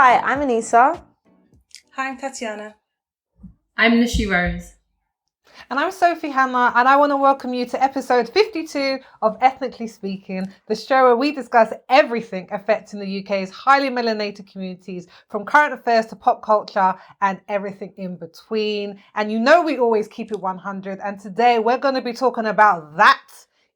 Hi, I'm Anissa. Hi, I'm Tatiana. I'm Nushy Rose. And I'm Sophie Hannah, and I want to welcome you to episode 52 of Ethnically Speaking, the show where we discuss everything affecting the UK's highly melanated communities, from current affairs to pop culture and everything in between. And you know we always keep it 100, and today we're going to be talking about that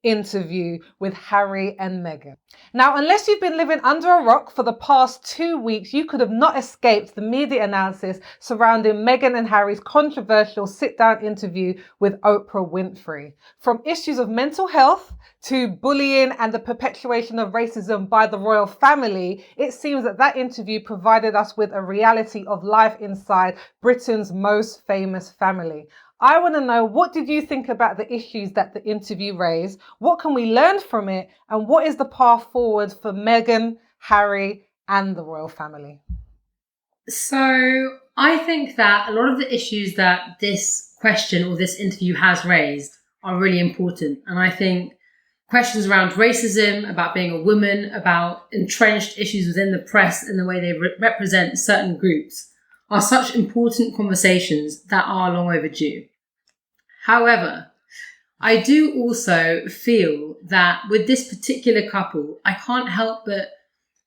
interview with Harry and Meghan. Now, unless you've been living under a rock for the past 2 weeks, you could have not escaped the media analysis surrounding Meghan and Harry's controversial sit-down interview with Oprah Winfrey. From issues of mental health to bullying and the perpetuation of racism by the royal family, it seems that interview provided us with a reality of life inside Britain's most famous family. I want to know, what did you think about the issues that the interview raised? What can we learn from it? And what is the path forward for Meghan, Harry, and the royal family? So I think that a lot of the issues that this question or this interview has raised are really important. And I think questions around racism, about being a woman, about entrenched issues within the press and the way they represent certain groups are such important conversations that are long overdue. However, I do also feel that with this particular couple, I can't help but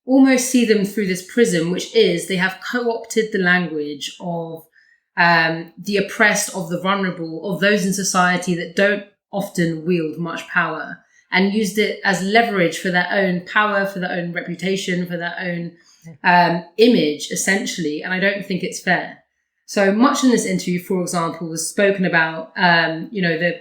almost see them through this prism, which is they have co-opted the language of the oppressed, of the vulnerable, of those in society that don't often wield much power, and used it as leverage for their own power, for their own reputation, for their own image, essentially. And I don't think it's fair. So much in this interview, for example, was spoken about, the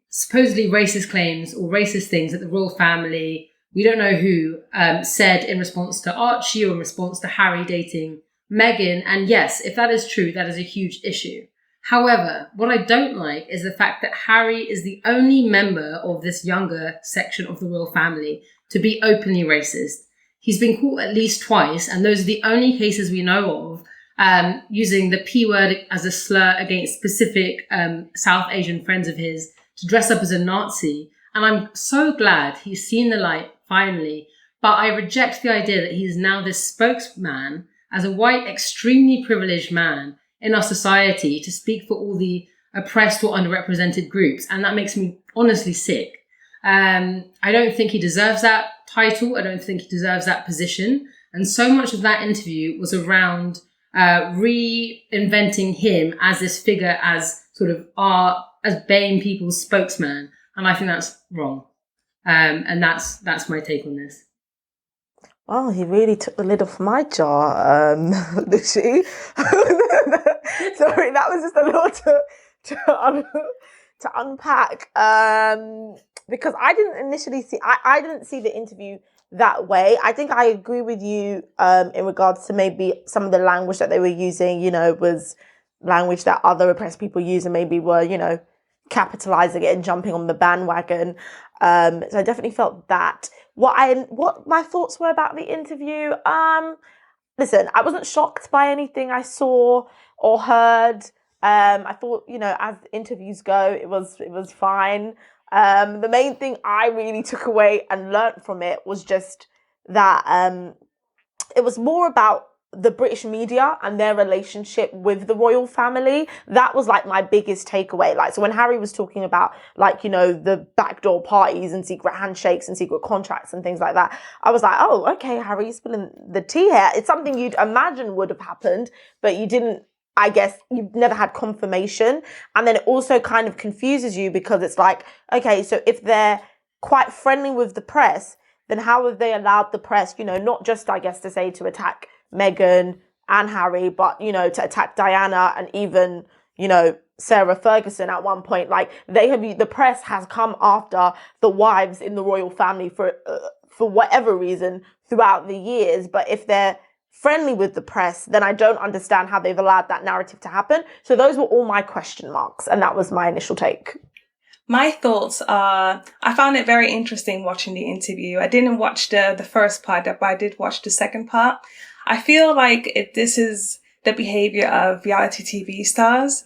supposedly racist claims or racist things that the royal family, we don't know who, said in response to Archie or in response to Harry dating Meghan. And yes, if that is true, that is a huge issue. However, what I don't like is the fact that Harry is the only member of this younger section of the royal family to be openly racist. He's been caught at least twice, and those are the only cases we know of, using the P word as a slur against specific South Asian friends of his to dress up as a Nazi. And I'm so glad he's seen the light finally, but I reject the idea that he's now this spokesman as a white, extremely privileged man in our society to speak for all the oppressed or underrepresented groups. And that makes me honestly sick. I don't think he deserves that title. I don't think he deserves that position. And so much of that interview was around reinventing him as this figure, as sort of as BAME people's spokesman. And I think that's wrong. And that's my take on this. Oh, he really took the lid off my jar, Nushy. Sorry, that was just a lot to unpack. Because I didn't initially see, I didn't see the interview that way. I think I agree with you in regards to maybe some of the language that they were using, was language that other oppressed people use and maybe were, capitalizing it and jumping on the bandwagon. So I definitely felt that. What my thoughts were about the interview, listen, I wasn't shocked by anything I saw or heard. I thought, as interviews go, it was fine. The main thing I really took away and learnt from it was just that it was more about the British media and their relationship with the royal family. That was like my biggest takeaway. So when Harry was talking about the backdoor parties and secret handshakes and secret contracts and things like that, I was like, oh, okay, Harry, you're spilling the tea here. It's something you'd imagine would have happened, but you didn't, I guess you've never had confirmation. And then it also kind of confuses you because it's like, okay, so if they're quite friendly with the press, then how have they allowed the press, not just, I guess, to attack Meghan and Harry, but, to attack Diana and even, Sarah Ferguson at one point. The press has come after the wives in the royal family for whatever reason throughout the years. But if they're friendly with the press, then I don't understand how they've allowed that narrative to happen. So those were all my question marks. And that was my initial take. My thoughts are, I found it very interesting watching the interview. I didn't watch the first part, but I did watch the second part. I feel like this is the behavior of reality TV stars.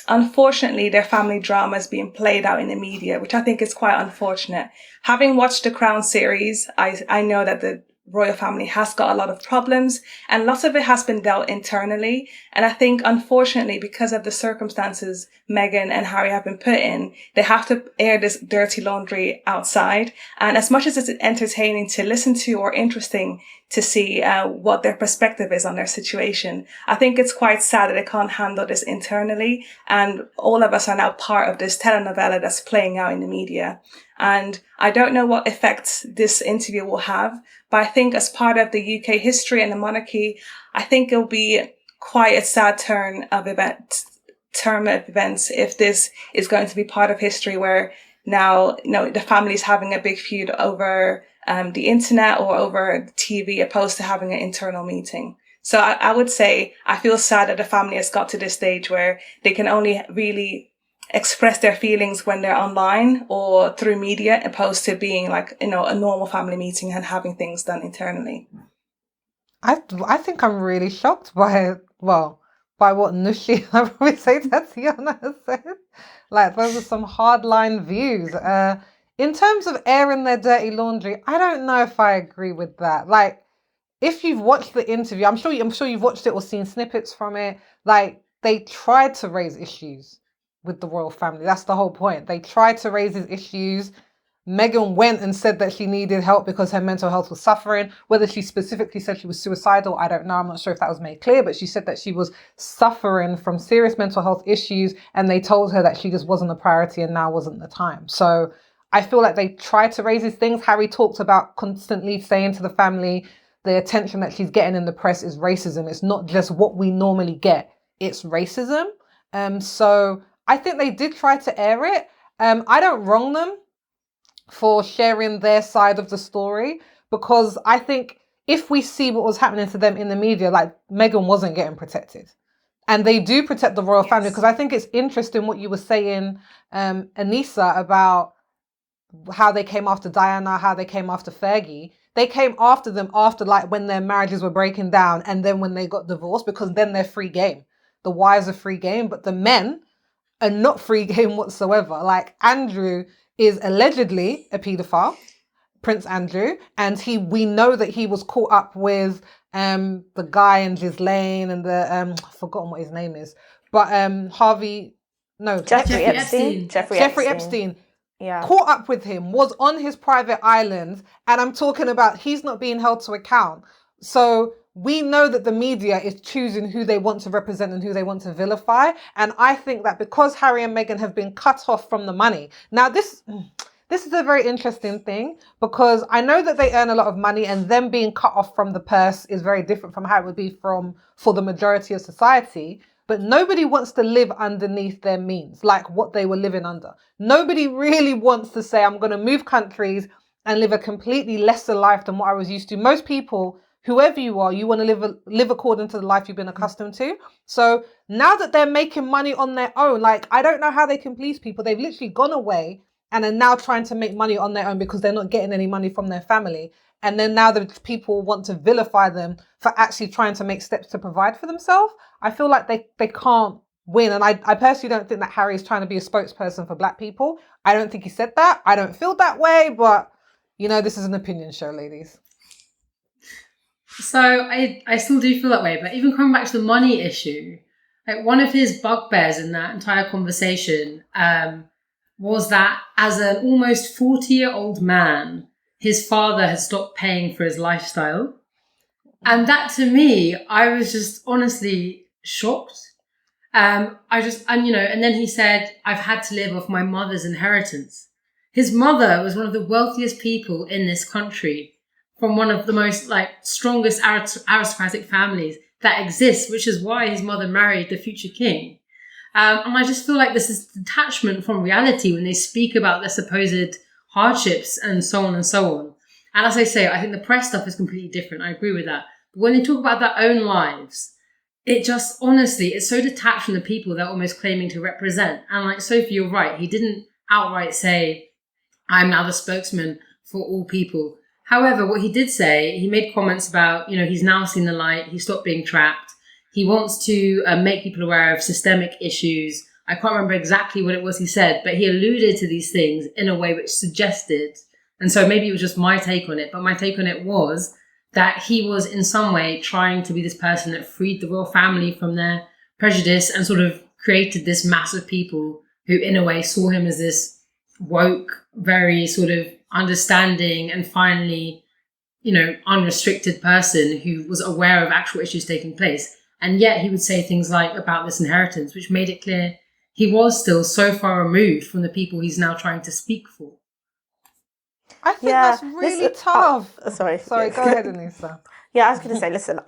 Unfortunately, their family drama is being played out in the media, which I think is quite unfortunate. Having watched the Crown series, I know that the royal family has got a lot of problems, and lots of it has been dealt internally. And I think, unfortunately, because of the circumstances Meghan and Harry have been put in, they have to air this dirty laundry outside. And as much as it's entertaining to listen to or interesting to see what their perspective is on their situation, I think it's quite sad that they can't handle this internally. And all of us are now part of this telenovela that's playing out in the media. And I don't know what effects this interview will have, but I think as part of the UK history and the monarchy, I think it'll be quite a sad turn of events if this is going to be part of history, where now, the family's having a big feud over the internet or over TV, opposed to having an internal meeting. So I would say I feel sad that the family has got to this stage where they can only really express their feelings when they're online or through media, opposed to being like, a normal family meeting and having things done internally. I think I'm really shocked by what Nushy, I probably say Tatiana has said. Like, those are some hardline views. In terms of airing their dirty laundry, I don't know if I agree with that. Like, if you've watched the interview, I'm sure you've watched it or seen snippets from it. Like, they tried to raise issues with the royal family. That's the whole point. They tried to raise these issues. Meghan went and said that she needed help because her mental health was suffering. Whether she specifically said she was suicidal, I don't know. I'm not sure if that was made clear, but she said that she was suffering from serious mental health issues, and they told her that she just wasn't a priority and now wasn't the time. So I feel like they tried to raise these things. Harry talked about constantly saying to the family, the attention that she's getting in the press is racism. It's not just what we normally get. It's racism. So I think they did try to air it. I don't wrong them for sharing their side of the story, because I think if we see what was happening to them in the media, like, Meghan wasn't getting protected. And they do protect the royal family, because I think it's interesting what you were saying, Anissa, about how they came after Diana, how they came after Fergie. They came after them after, like, when their marriages were breaking down, and then when they got divorced, because then they're free game. The wives are free game, but the men are not free game whatsoever. Like, Andrew is allegedly a paedophile, Prince Andrew, and we know that he was caught up with the guy in Ghislaine and the I've forgotten what his name is, but Jeffrey Epstein. Jeffrey Epstein. Yeah. Caught up with him, was on his private island, and I'm talking about he's not being held to account. So we know that the media is choosing who they want to represent and who they want to vilify. And I think that because Harry and Meghan have been cut off from the money. Now, this is a very interesting thing, because I know that they earn a lot of money, and them being cut off from the purse is very different from how it would be for the majority of society. But nobody wants to live underneath their means, like what they were living under. Nobody really wants to say, I'm going to move countries and live a completely lesser life than what I was used to. Most people, whoever you are, you want to live according to the life you've been accustomed to. So now that they're making money on their own, like, I don't know how they can please people. They've literally gone away and are now trying to make money on their own because they're not getting any money from their family. And then now the people want to vilify them for actually trying to make steps to provide for themselves. I feel like they can't win. And I personally don't think that Harry is trying to be a spokesperson for Black people. I don't think he said that. I don't feel that way, but this is an opinion show, ladies. So I still do feel that way, but even coming back to the money issue, like, one of his bugbears in that entire conversation was that as an almost 40-year-old man, his father had stopped paying for his lifestyle. And that, to me, I was just honestly shocked. And then he said, I've had to live off my mother's inheritance. His mother was one of the wealthiest people in this country, from one of the most, strongest aristocratic families that exists, which is why his mother married the future king. And I just feel like this is detachment from reality when they speak about their supposed hardships and so on and so on. And as I say, I think the press stuff is completely different. I agree with that. But when they talk about their own lives, it just, honestly, it's so detached from the people they're almost claiming to represent. And like Sophie, you're right. He didn't outright say, I'm now the spokesman for all people. However, what he did say, he made comments about, he's now seen the light. He stopped being trapped. He wants to make people aware of systemic issues. I can't remember exactly what it was he said, but he alluded to these things in a way which suggested, and so maybe it was just my take on it, but my take on it was that he was in some way trying to be this person that freed the royal family from their prejudice and sort of created this mass of people who in a way saw him as this woke, very sort of understanding and finally, unrestricted person who was aware of actual issues taking place. And yet he would say things like about this inheritance, which made it clear he was still so far removed from the people he's now trying to speak for. I think that's really tough. Sorry, go ahead, Anissa. Yeah, I was going to say, listen,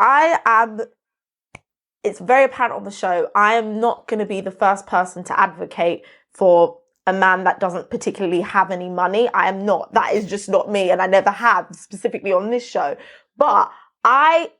it's very apparent on the show, I am not going to be the first person to advocate for a man that doesn't particularly have any money. I am not. That is just not me, and I never have, specifically on this show. But I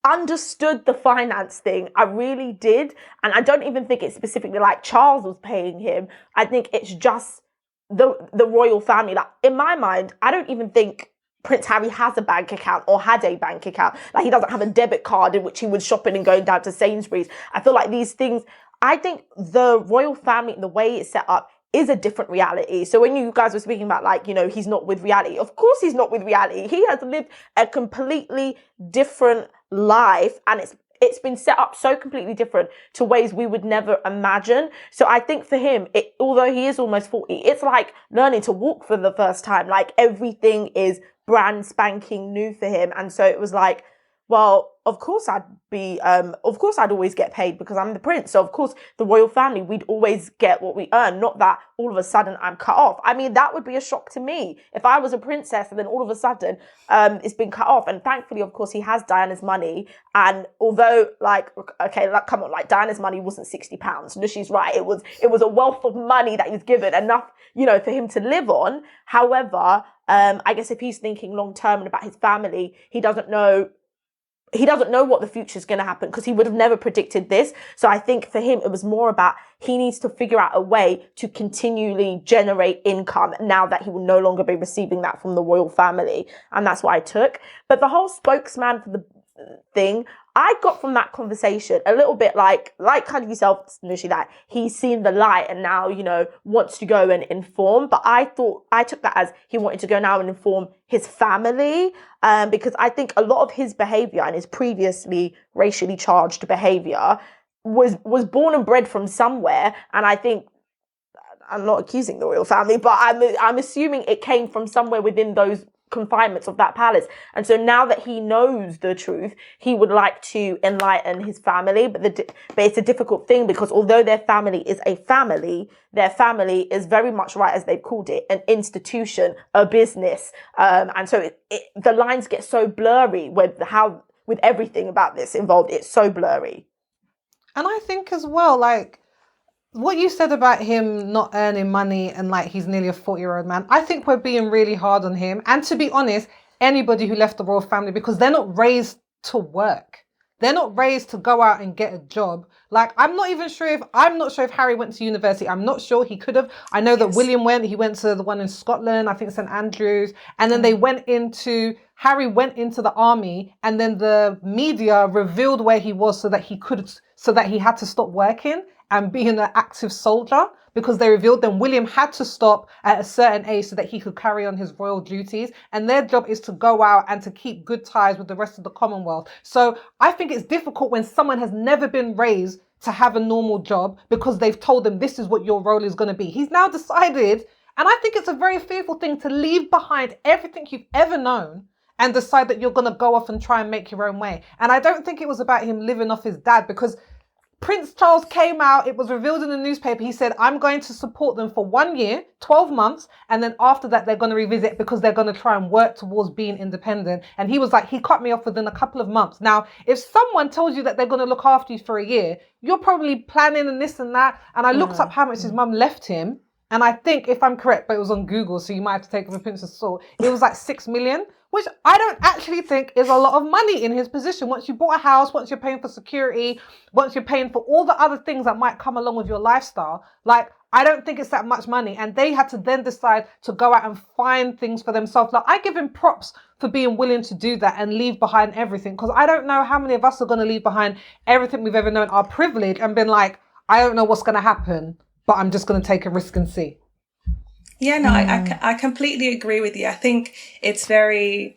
understood the finance thing. I really did. And I don't even think it's specifically like Charles was paying him. I think it's just the royal family. Like, in my mind, I don't even think Prince Harry has a bank account or had a bank account. Like, he doesn't have a debit card in which he was shopping and going down to Sainsbury's. I feel like these things, I think the royal family, the way it's set up, is a different reality. So when you guys were speaking about, like, he's not with reality, of course he's not with reality. He has lived a completely different life, and it's been set up so completely different to ways we would never imagine. So I think for him, although he is almost 40, it's like learning to walk for the first time. Like, everything is brand spanking new for him. And so it was like, well, of course I'd always get paid because I'm the prince. So of course the royal family, we'd always get what we earn. Not that all of a sudden I'm cut off. I mean, that would be a shock to me if I was a princess and then all of a sudden it's been cut off. And thankfully, of course, he has Diana's money. And although, come on, like, Diana's money wasn't £60. Nushy's right. It was a wealth of money that he's given, enough, for him to live on. However, I guess if he's thinking long term and about his family, he doesn't know what the future is going to happen, because he would have never predicted this. So I think for him, it was more about he needs to figure out a way to continually generate income now that he will no longer be receiving that from the royal family. And that's what I took. But the whole spokesman for the thing, I got from that conversation a little bit like kind of yourself, Nushy, that he's seen the light and now, wants to go and inform. But I took that as he wanted to go now and inform his family, because I think a lot of his behavior and his previously racially charged behavior was born and bred from somewhere. And I think, I'm not accusing the royal family, but I'm assuming it came from somewhere within those confinements of that palace. And so now that he knows the truth, he would like to enlighten his family. But it's a difficult thing, because although their family is a family, their family is very much, right as they've called it, an institution, a business. And so the lines get so blurry with everything about this involved. It's so blurry. And I think as well, like, what you said about him not earning money and like he's nearly a 40-year-old man, I think we're being really hard on him. And to be honest, anybody who left the royal family, because they're not raised to work. They're not raised to go out and get a job. Like, I'm not sure if Harry went to university. I'm not sure. He could have. I know that William he went to the one in Scotland, I think St. Andrews. And then Harry went into the army, and then the media revealed where he was so that he had to stop working and being an active soldier, because they revealed then William had to stop at a certain age so that he could carry on his royal duties. And their job is to go out and to keep good ties with the rest of the Commonwealth. So I think it's difficult when someone has never been raised to have a normal job, because they've told them this is what your role is going to be. He's now decided, and I think it's a very fearful thing to leave behind everything you've ever known and decide that you're going to go off and try and make your own way. And I don't think it was about him living off his dad, because Prince Charles came out, it was revealed in the newspaper, he said, I'm going to support them for 1 year, 12 months, and then after that they're going to revisit, because they're going to try and work towards being independent. And he was like, he cut me off within a couple of months. Now, if someone tells you that they're going to look after you for a year, you're probably planning and this and that. And I looked up how much his mum left him, and I think, if I'm correct, but it was on Google, so you might have to take it with a pinch of salt, it was like 6 million. Which I don't actually think is a lot of money in his position. Once you bought a house, once you're paying for security, once you're paying for all the other things that might come along with your lifestyle, like, I don't think it's that much money. And they had to then decide to go out and find things for themselves. Like, I give him props for being willing to do that and leave behind everything. Because I don't know how many of us are going to leave behind everything we've ever known, our privilege, and been like, I don't know what's going to happen, but I'm just going to take a risk and see. Yeah, no, I completely agree with you. I think it's very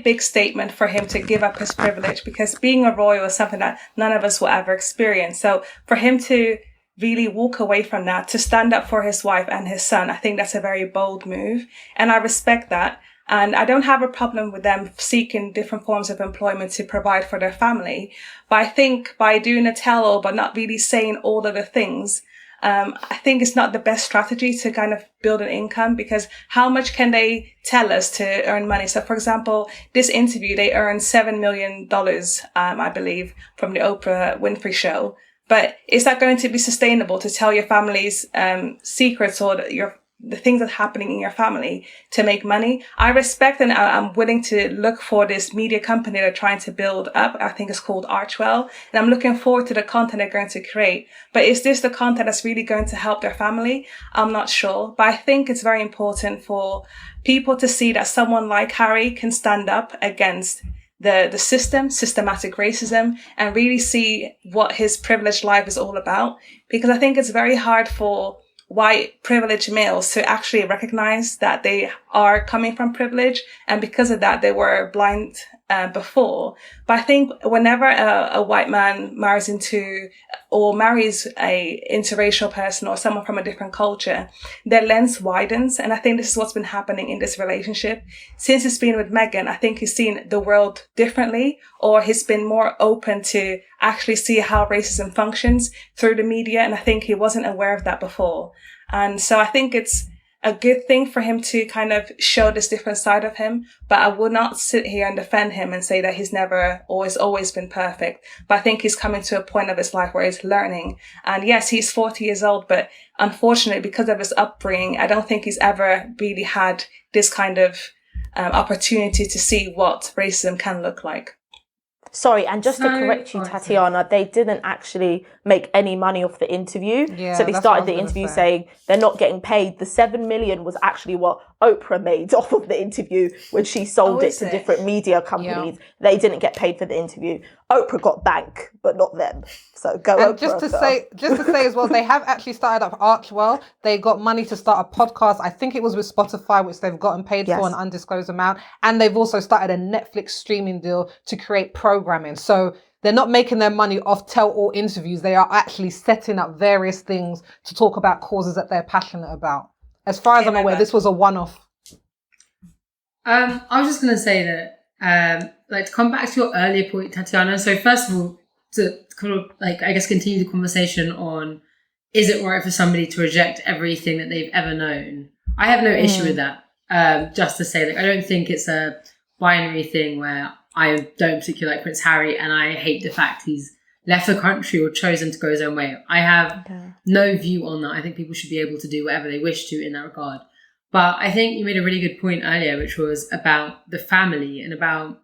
big statement for him to give up his privilege, because being a royal is something that none of us will ever experience. So for him to really walk away from that, to stand up for his wife and his son, I think that's a very bold move. And I respect that. And I don't have a problem with them seeking different forms of employment to provide for their family. But I think by doing a tell-all, but not really saying all of the things, I think it's not the best strategy to kind of build an income, because how much can they tell us to earn money? So, for example, this interview, they earned $7 million, I believe, from the Oprah Winfrey show. But is that going to be sustainable to tell your family's secrets or the things that are happening in your family to make money? I respect, and I'm willing to look for this media company they're trying to build up. I think it's called Archwell. And I'm looking forward to the content they're going to create. But is this the content that's really going to help their family? I'm not sure. But I think it's very important for people to see that someone like Harry can stand up against the systematic racism, and really see what his privileged life is all about. Because I think it's very hard for white privileged males to actually recognize that they are coming from privilege, and because of that they were blind before. But I think whenever a white man marries a interracial person or someone from a different culture, their lens widens. And I think this is what's been happening in this relationship. Since he's been with Meghan, I think he's seen the world differently, or he's been more open to actually see how racism functions through the media. And I think he wasn't aware of that before. And so I think it's a good thing for him to kind of show this different side of him. But I would not sit here and defend him and say that he's never always been perfect. But I think he's coming to a point of his life where he's learning. And yes, he's 40 years old, but unfortunately, because of his upbringing, I don't think he's ever really had this kind of opportunity to see what racism can look like. Sorry, and just to correct you, Tatiana, they didn't actually make any money off the interview. Yeah, so they started the interview saying they're not getting paid. The 7 million was actually what Oprah made off of the interview when she sold it to different media companies. Yeah. They didn't get paid for the interview. Oprah got bank, but not them. So go and Oprah. Just to say as well, they have actually started up Archwell. They got money to start a podcast. I think it was with Spotify, which they've gotten paid for an undisclosed amount. And they've also started a Netflix streaming deal to create programming. So they're not making their money off tell-all interviews. They are actually setting up various things to talk about causes that they're passionate about. As far as I'm aware, this was a one-off. I was just going to say that, to come back to your earlier point, Tatiana. So first of all, to kind of continue the conversation on, is it right for somebody to reject everything that they've ever known? I have no issue with that. Just to say, I don't think it's a binary thing where I don't particularly like Prince Harry and I hate the fact he's left the country or chosen to go his own way. I have no view on that. I think people should be able to do whatever they wish to in that regard. But I think you made a really good point earlier, which was about the family and about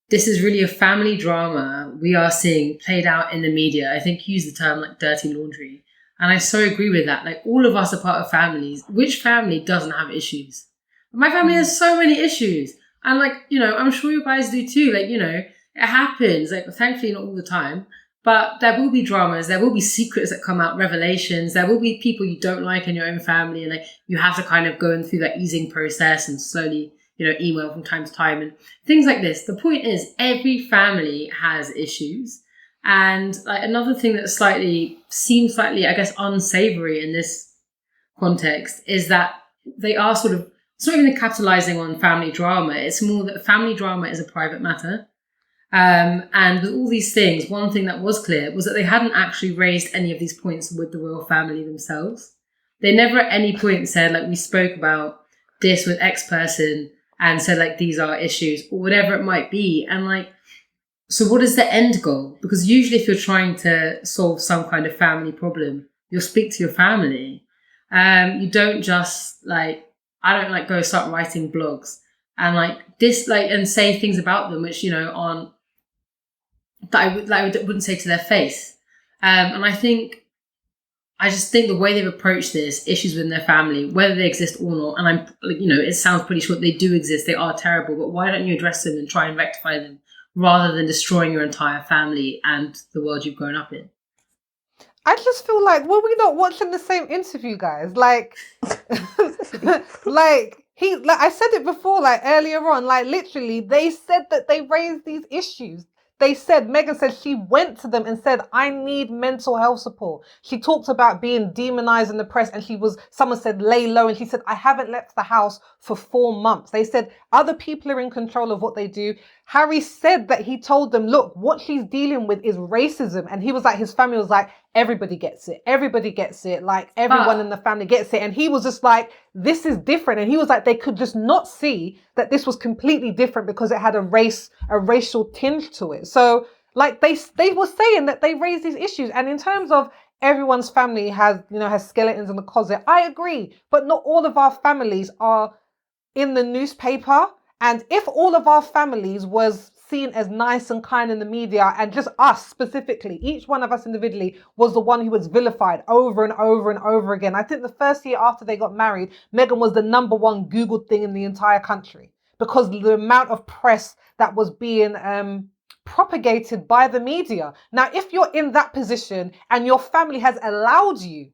this is really a family drama we are seeing played out in the media. I think you used the term dirty laundry. And I so agree with that. All of us are part of families. Which family doesn't have issues? My family has so many issues. And I'm sure you guys do too. It happens. Thankfully not all the time. But there will be dramas. There will be secrets that come out, revelations. There will be people you don't like in your own family. And you have to kind of go through that easing process and slowly, email from time to time and things like this. The point is every family has issues. And another thing that seems slightly, I guess, unsavory in this context is that they are sort of, it's not even capitalizing on family drama. It's more that family drama is a private matter. And with all these things, one thing that was clear was that they hadn't actually raised any of these points with the royal family themselves. They never at any point said, we spoke about this with X person and said, these are issues or whatever it might be. And so what is the end goal? Because usually if you're trying to solve some kind of family problem, you'll speak to your family. You don't just I don't go start writing blogs and this and say things about them which aren't that I wouldn't say to their face. And I just think the way they've approached this issues within their family, whether they exist or not, and I'm it sounds pretty short, they do exist, they are terrible, but why don't you address them and try and rectify them rather than destroying your entire family and the world you've grown up in? I just feel like, were we not watching the same interview, guys? Like, like I said it before, like earlier on, like literally, they said that they raised these issues. Meghan said she went to them and said, I need mental health support. She talked about being demonized in the press, and someone said, lay low. And she said, I haven't left the house for 4 months. They said other people are in control of what they do. Harry said that he told them, look, what she's dealing with is racism. And he was like, his family was like, everybody gets it. Everybody gets it. Like everyone in the family gets it. And he was just like, this is different. And he was like, they could just not see that this was completely different because it had a racial tinge to it. So like they were saying that they raised these issues. And in terms of everyone's family has skeletons in the closet, I agree. But not all of our families are in the newspaper. And if all of our families was seen as nice and kind in the media, and just us specifically, each one of us individually was the one who was vilified over and over and over again. I think the first year after they got married, Meghan was the number one Googled thing in the entire country because the amount of press that was being propagated by the media. Now, if you're in that position and your family has allowed you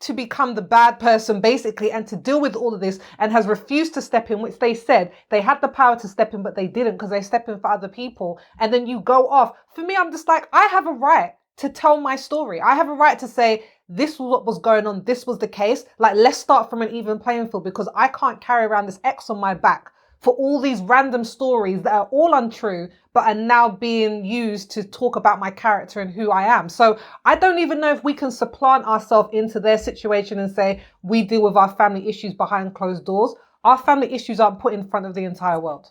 to become the bad person basically and to deal with all of this and has refused to step in, which they said they had the power to step in, but they didn't because they step in for other people, and then you go off. For me, I'm just like, I have a right to tell my story. I have a right to say, this was what was going on, this was the case. Like, let's start from an even playing field, because I can't carry around this X on my back for all these random stories that are all untrue, but are now being used to talk about my character and who I am. So I don't even know if we can supplant ourselves into their situation and say we deal with our family issues behind closed doors. Our family issues aren't put in front of the entire world.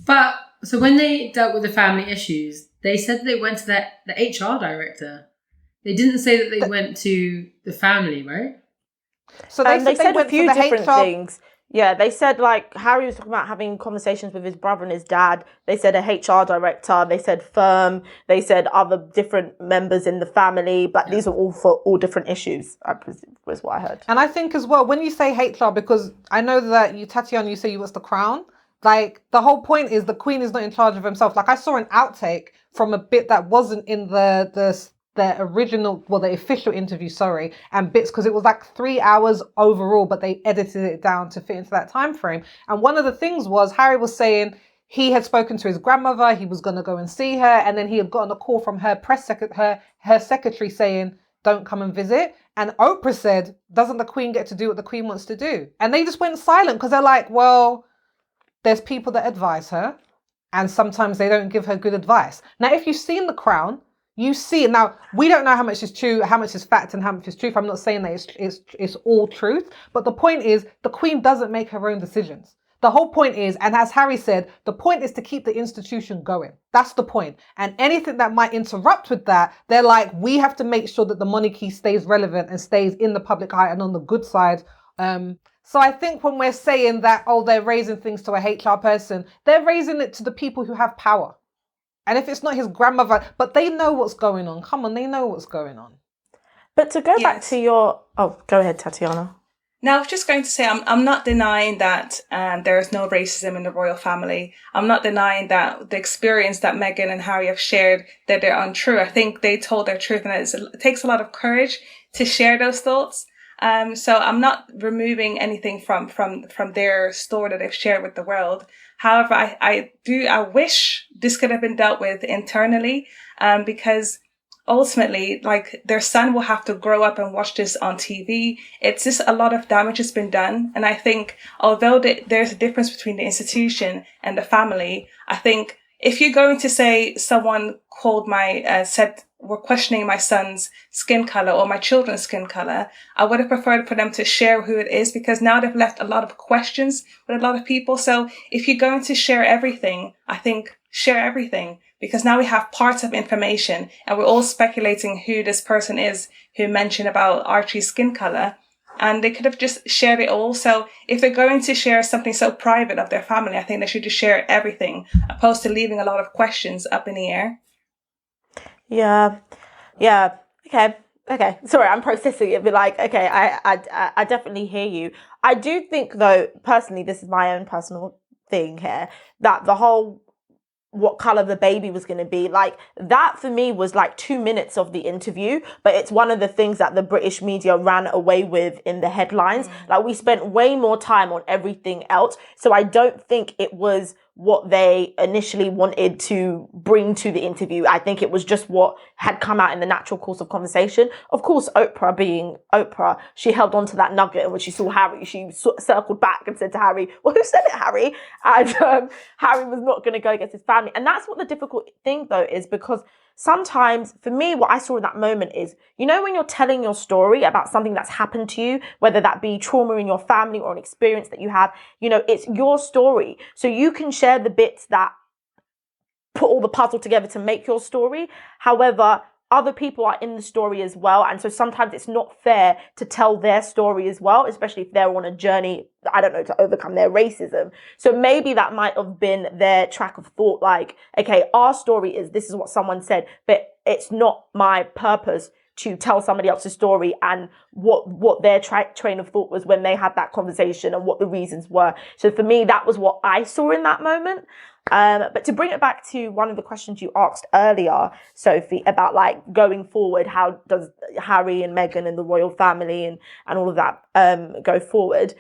But so when they dealt with the family issues, they said they went to the HR director. They didn't say that they went to the family, right? So they said a few different things. Yeah, they said like Harry was talking about having conversations with his brother and his dad. They said a HR director. They said firm. They said other different members in the family. But these are all for all different issues, I presume, was what I heard. And I think as well, when you say HR, because I know that you, Tatiana, you say you was the crown. Like, the whole point is the Queen is not in charge of himself. Like, I saw an outtake from a bit that wasn't in the original, well, the official interview, sorry, and bits, because it was like 3 hours overall, but they edited it down to fit into that time frame. And one of the things was Harry was saying he had spoken to his grandmother, he was going to go and see her, and then he had gotten a call from her her secretary saying, don't come and visit. And Oprah said, doesn't the Queen get to do what the Queen wants to do? And they just went silent because they're like, well, there's people that advise her, and sometimes they don't give her good advice. Now, if you've seen The Crown, you see, now we don't know how much is true, how much is fact and how much is truth. I'm not saying that it's all truth, but the point is the Queen doesn't make her own decisions. The whole point is, and as Harry said, the point is to keep the institution going. That's the point. And anything that might interrupt with that, they're like, we have to make sure that the monarchy stays relevant and stays in the public eye and on the good side. So I think when we're saying that, oh, they're raising things to a HR person, they're raising it to the people who have power. And if it's not his grandmother, but they know what's going on. Come on, they know what's going on. But to go back to your... Oh, go ahead, Tatiana. Now, I was just going to say, I'm not denying that there is no racism in the royal family. I'm not denying that the experience that Meghan and Harry have shared, that they're untrue. I think they told their truth, and it takes a lot of courage to share those thoughts. So I'm not removing anything from their story that they've shared with the world. However, I wish this could have been dealt with internally, because ultimately, like, their son will have to grow up and watch this on TV. It's just a lot of damage has been done. And I think although there's a difference between the institution and the family, I think if you're going to say someone called were questioning my son's skin color or my children's skin color, I would have preferred for them to share who it is, because now they've left a lot of questions with a lot of people. So if you're going to share everything, I think share everything, because now we have parts of information and we're all speculating who this person is who mentioned about Archie's skin color. And they could have just shared it all. So if they're going to share something so private of their family, I think they should just share everything, opposed to leaving a lot of questions up in the air. Yeah. Okay. Sorry, I'm processing it. But like, okay, I definitely hear you. I do think, though, personally, this is my own personal thing here, that the whole what color the baby was going to be. Like, that for me was like 2 minutes of the interview, but it's one of the things that the British media ran away with in the headlines. Like, we spent way more time on everything else. So I don't think it was what they initially wanted to bring to the interview. I think it was just what had come out in the natural course of conversation. Of course, Oprah being Oprah, she held on to that nugget, and when she saw Harry, she circled back and said to Harry, well, who said it, Harry? And Harry was not going to go against his family. And that's what the difficult thing, though, is, because sometimes, for me, what I saw in that moment is, you know, when you're telling your story about something that's happened to you, whether that be trauma in your family or an experience that you have, you know, it's your story. So you can share the bits that put all the puzzle together to make your story. However, other people are in the story as well. And so sometimes it's not fair to tell their story as well, especially if they're on a journey, I don't know, to overcome their racism. So maybe that might have been their track of thought. Like, okay, our story is, this is what someone said, but it's not my purpose to tell somebody else's story and what their train of thought was when they had that conversation and what the reasons were. So for me, that was what I saw in that moment. But to bring it back to one of the questions you asked earlier, Sophie, about like going forward, how does Harry and Meghan and the royal family and all of that go forward?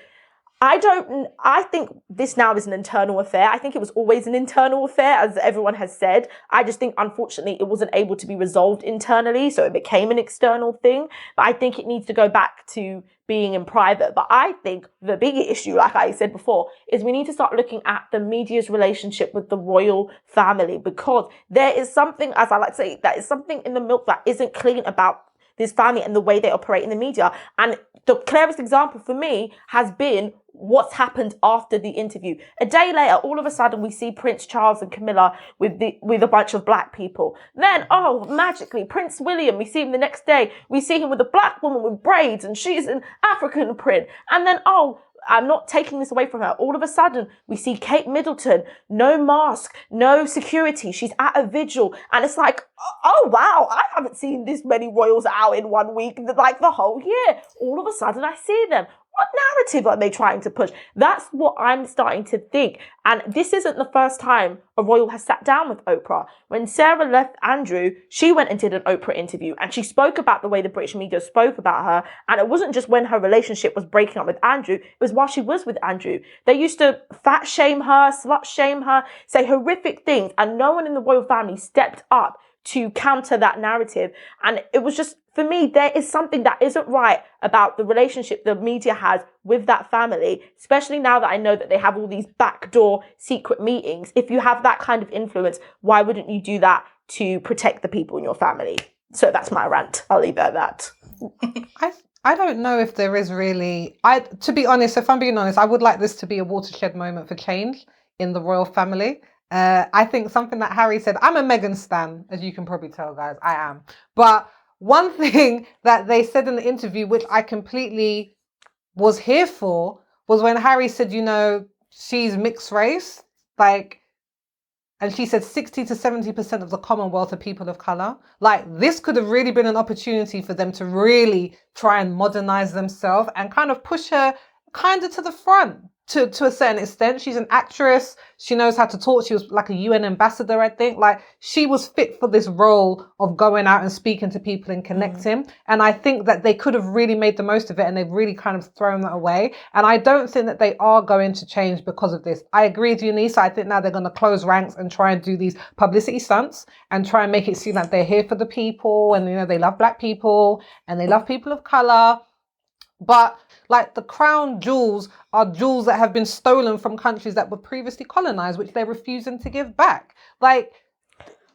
I think this now is an internal affair. I think it was always an internal affair, as everyone has said. I just think, unfortunately, it wasn't able to be resolved internally, so it became an external thing. But I think it needs to go back to being in private. But I think the bigger issue, like I said before, is we need to start looking at the media's relationship with the royal family, because there is something, as I like to say, that is something in the milk that isn't clean about this family and the way they operate in the media. And the clearest example for me has been what's happened after the interview. A day later, all of a sudden, we see Prince Charles and Camilla with a bunch of black people. Then, oh, magically, Prince William, we see him the next day. We see him with a black woman with braids, and she's an African print. And then, oh, I'm not taking this away from her. All of a sudden, we see Kate Middleton, no mask, no security. She's at a vigil. And it's like, oh, wow, I haven't seen this many royals out in 1 week, like the whole year. All of a sudden, I see them. What narrative are they trying to push? That's what I'm starting to think. And this isn't the first time a royal has sat down with Oprah. When Sarah left Andrew, she went and did an Oprah interview, and she spoke about the way the British media spoke about her. And it wasn't just when her relationship was breaking up with Andrew, it was while she was with Andrew. They used to fat shame her, slut shame her, say horrific things, and no one in the royal family stepped up to counter that narrative. And it was just, for me, there is something that isn't right about the relationship the media has with that family, especially now that I know that they have all these backdoor secret meetings. If you have that kind of influence, why wouldn't you do that to protect the people in your family? So that's my rant. I'll leave it at that. I don't know if there is really, to be honest, if I'm being honest, I would like this to be a watershed moment for change in the royal family. I think something that Harry said, I'm a Meghan stan, as you can probably tell, guys, I am. But one thing that they said in the interview, which I completely was here for, was when Harry said, you know, she's mixed race, like, and she said 60 to 70% of the Commonwealth are people of colour. Like, this could have really been an opportunity for them to really try and modernise themselves and kind of push her kind of to the front. To a certain extent. She's an actress. She knows how to talk. She was like a UN ambassador, I think. Like, she was fit for this role of going out and speaking to people and connecting. And I think that they could have really made the most of it, and they've really kind of thrown that away. And I don't think that they are going to change because of this. I agree with you, Nisa. I think now they're going to close ranks and try and do these publicity stunts and try and make it seem like they're here for the people, and, you know, they love black people and they love people of colour. But like, the crown jewels are jewels that have been stolen from countries that were previously colonized, which they're refusing to give back. Like,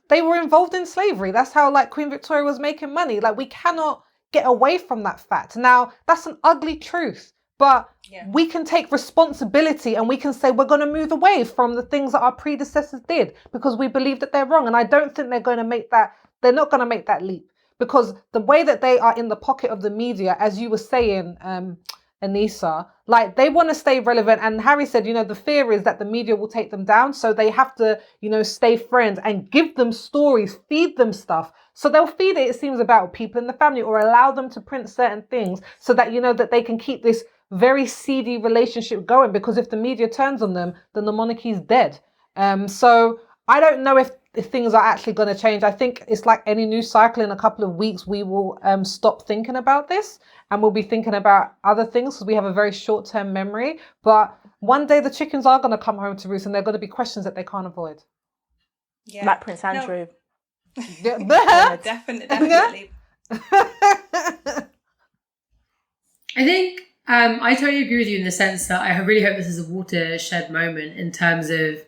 they were involved in slavery. That's how, like, Queen Victoria was making money. Like, we cannot get away from that fact. Now, that's an ugly truth, but we can take responsibility and we can say we're going to move away from the things that our predecessors did because we believe that they're wrong. And I don't think they're going to make that, they're not going to make that leap. Because the way that they are in the pocket of the media, as you were saying, Anissa, like, they want to stay relevant. And Harry said, you know, the fear is that the media will take them down. So they have to, you know, stay friends and give them stories, feed them stuff. So they'll feed it seems, about people in the family, or allow them to print certain things so that, you know, that they can keep this very seedy relationship going. Because if the media turns on them, then the monarchy's dead. So I don't know if things are actually going to change. I think it's like any news cycle. In a couple of weeks, we will stop thinking about this and we'll be thinking about other things because we have a very short-term memory. But one day the chickens are going to come home to roost and there are going to be questions that they can't avoid. Yeah. Like Prince Andrew. No, definitely. I think I totally agree with you in the sense that I really hope this is a watershed moment in terms of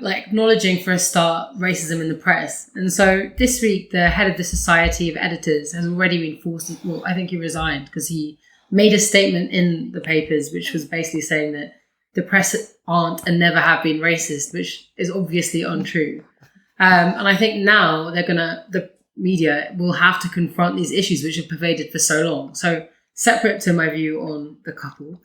like acknowledging for a start racism in the press. And so this week, the head of the Society of Editors has already been forced, well, I think he resigned because he made a statement in the papers which was basically saying that the press aren't and never have been racist, which is obviously untrue. And I think now the media will have to confront these issues which have pervaded for so long. So separate to my view on the couple,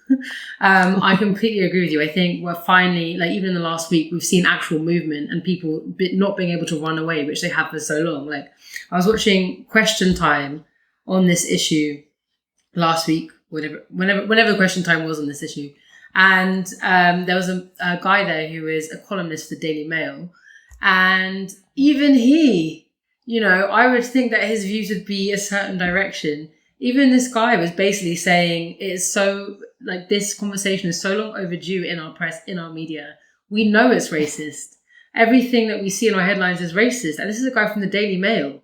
I completely agree with you. I think we're finally, like even in the last week, we've seen actual movement and people not being able to run away, which they have for so long. Like I was watching Question Time on this issue last week, whenever the Question Time was on this issue. And there was a guy there who is a columnist for the Daily Mail. And even he, I would think that his views would be a certain direction. Even this guy was basically saying it's so, like, this conversation is so long overdue in our press, in our media. We know it's racist. Everything that we see in our headlines is racist. And this is a guy from the Daily Mail.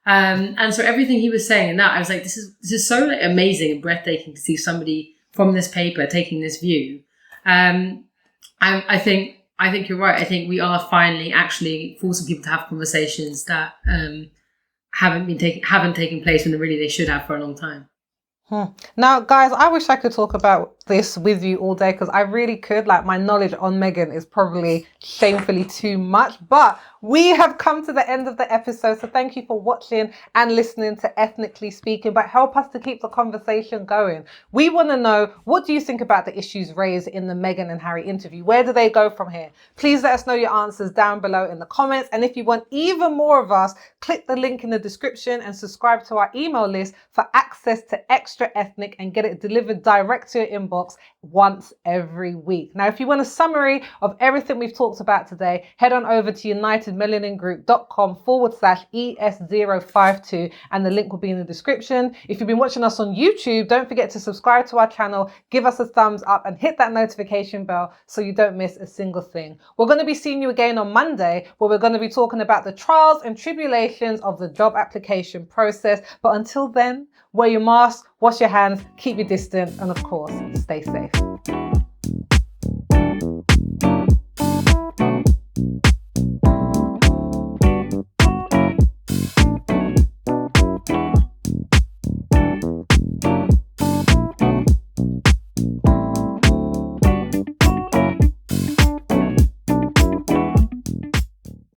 And so everything he was saying in that, I was like, this is so like amazing and breathtaking to see somebody from this paper taking this view. I think you're right. I think we are finally actually forcing people to have conversations that haven't taken place when really they should have for a long time. Now, guys, I wish I could talk about this with you all day because I really could. Like, my knowledge on Meghan is probably shamefully too much, but we have come to the end of the episode. So thank you for watching and listening to Ethnically Speaking, but help us to keep the conversation going. We want to know, what do you think about the issues raised in the Meghan and Harry interview? Where do they go from here? Please let us know your answers down below in the comments. And if you want even more of us, click the link in the description and subscribe to our email list for access to Extra Ethnic and get it delivered direct to your inbox once every week. Now, if you want a summary of everything we've talked about today, head on over to unitedmelaningroup.com/ES052 and the link will be in the description. If you've been watching us on YouTube, don't forget to subscribe to our channel, give us a thumbs up and hit that notification bell so you don't miss a single thing. We're going to be seeing you again on Monday where we're going to be talking about the trials and tribulations of the job application process. But until then, wear your mask, wash your hands, keep your distance, and of course, stay safe.